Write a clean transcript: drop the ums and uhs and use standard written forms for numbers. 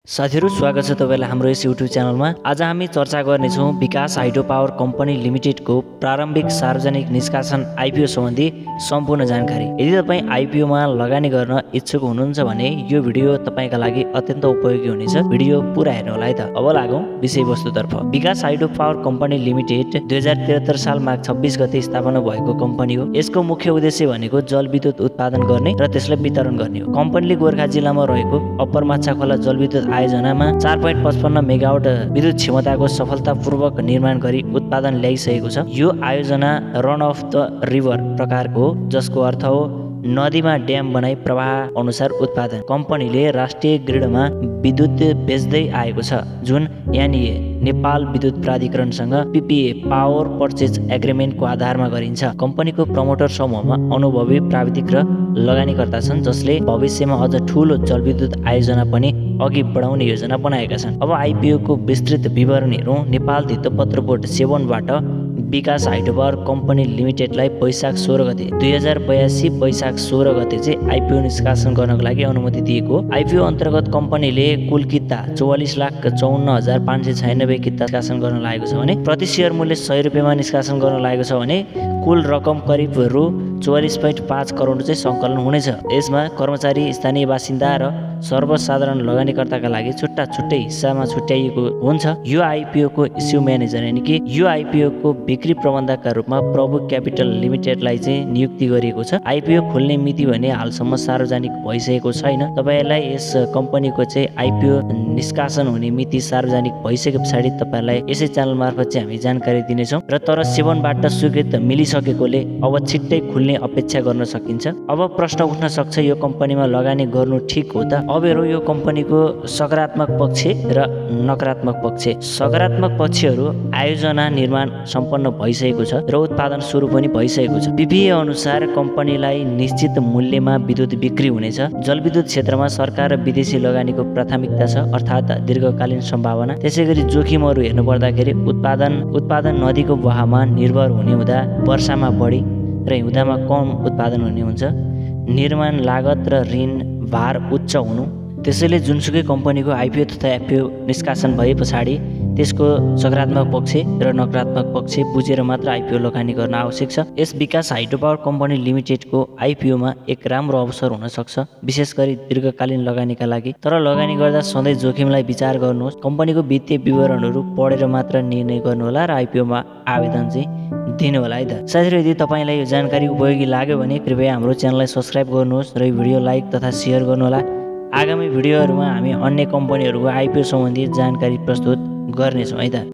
साथीहरु स्वागत छ तपाईलाई हाम्रो यस युट्युब च्यानलमा। आज हामी चर्चा गर्ने छौं विकास हाइड्रो पावर कम्पनी लिमिटेडको प्रारम्भिक सार्वजनिक निष्कासन आईपीओ सम्बन्धी सम्पूर्ण जानकारी। यदि तपाई आईपीओ मा लगानी गर्न इच्छुक हुनुहुन्छ भने यो भिडियो तपाईका लागि अत्यन्त उपयोगी हुनेछ। भिडियो पुरा हेर्नु होला है त। अब लागौं विषयवस्तुतर्फ। विकास हाइड्रो पावर कम्पनी लिमिटेड 2073 साल माघ 26 गते स्थापना भएको कम्पनी हो। यसको मुख्य उद्देश्य भनेको जलविद्युत उत्पादन गर्ने र त्यसलाई वितरण गर्ने हो। कम्पनीले गोरखा जिल्लामा रहेको अप्पर माछाखोला जलविद्युत आयोजनामा 4.55 मेगावाट विद्युत क्षमताको सफलतापूर्वक निर्माण गरी उत्पादन ल्याइसकेको छ। यो आयोजना रन अफ द रिभर प्रकारको हो, जसको अर्थ हो नदीमा ड्याम बनाई प्रवाह अनुसार उत्पादन। कम्पनीले राष्ट्रिय ग्रिडमा विद्युत बेच्दै आएको छ, जुन एनईए नेपाल विद्युत प्राधिकरणसँग पीपीए पावर पर्चेज एग्रिमेन्टको आधारमा गरिन्छ। कम्पनीको प्रमोटर समूहमा अनुभवी प्राविधिक र लगानीकर्ता छन्, जसले भविष्यमा अझ ठूलो जलविद्युत आयोजना पनि अघि बढाउने योजना बनाएका छन्। अब आईपीओ को विस्तृत विवरण हेरौं। नेपाल धितोपत्र बोर्ड 7 बाट विकास हाइड्रो पावर कम्पनी लिमिटेडलाई वैशाख 16 गते 2082 वैशाख 16 गते चाहिँ आईपीओ निष्कासन गर्नको लागि अनुमति दिएको। आईपीओ अन्तर्गत कम्पनीले कुल किता 44,54,596 किता निष्कासन गर्न लागेको छ भने प्रति शेयर मूल्य 100 रुपैयाँमा निष्कासन गर्न लागेको छ भने कुल रकम करिब रु 44.5 करोड चाहिँ सङ्कलन हुनेछ। यसमा कर्मचारी, स्थानीय बासिन्दा र सर्वसाधारण लगानीकर्ताका लागि छुट्टा छुट्टै हिस्सामा छुट्याइएको हुन्छ। यो आईपीओ को इस्यु म्यानेजर यानि कि यो आईपीओ को बिक्री प्रबन्धकका रूपमा प्रभु क्यापिटल लिमिटेडलाई चाहिँ नियुक्ति गरिएको छ। आईपीओ खुल्ने मिति भने हालसम्म सार्वजनिक भइसकेको छैन। तपाईलाई यस कम्पनीको चाहिँ आईपीओ निष्कासन हुने मिति सार्वजनिक भइसके पछाडि तपाईलाई यसै च्यानल मार्फत चाहिँ हामी जानकारी दिनेछौँ। र तर 7 बाट स्वीकृत मिलिसकेकोले अब छिट्टै खुल्ने अपेक्षा गर्न सकिन्छ। अब प्रश्न उठ्न सक्छ, यो कम्पनीमा लगानी गर्नु ठिक हो त? अब हेरौँ यो कम्पनीको सकारात्मक पक्ष र नकारात्मक पक्ष। सकारात्मक पक्षहरू आयोजना निर्माण सम्पन्न भइसकेको छ र उत्पादन सुरु पनि भइसकेको छ। पीपीए अनुसार कम्पनीलाई निश्चित मूल्यमा विद्युत बिक्री हुनेछ। जलविद्युत क्षेत्रमा सरकार र विदेशी लगानीको प्राथमिकता छ, अर्थात् दीर्घकालीन सम्भावना। त्यसैगरी जोखिमहरू हेर्नु पर्दाखेरि उत्पादन नदीको बहावमा निर्भर हुने हुँदा वर्षामा बढी र हिउँदामा कम उत्पादन हुने हुन्छ। निर्माण लागत र ऋण भार उच्च हुनु। त्यसैले जुनसुकै कम्पनीको आईपीओ तथा एफपीओ निष्कासन भए पछाडि त्यसको सकारात्मक पक्ष र नकारात्मक पक्ष बुझेर मात्र आईपीओ लगानी गर्न आवश्यक छ। यस विकास हाइड्रो पावर कम्पनी लिमिटेडको आईपीओमा एक राम्रो अवसर हुन सक्छ, विशेष गरी दीर्घकालीन लगानीका लागि। तर लगानी गर्दा सधैँ जोखिमलाई विचार गर्नुहोस्। कम्पनीको वित्तीय विवरणहरू पढेर मात्र निर्णय गर्नुहोला र आईपीओमा आवेदन चाहिँ दिनु होला है त। साथीहरु, यदि तपाईलाई यो जानकारी उपयोगी लाग्यो भने कृपया हाम्रो च्यानललाई सब्स्क्राइब गर्नुहोस् र यो भिडियो लाइक तथा शेयर गर्नुहोला। आगामी भिडियोहरूमा हामी अन्य कम्पनीहरूको आईपीओ सम्बन्धी जानकारी प्रस्तुत गर्नेछौँ है त।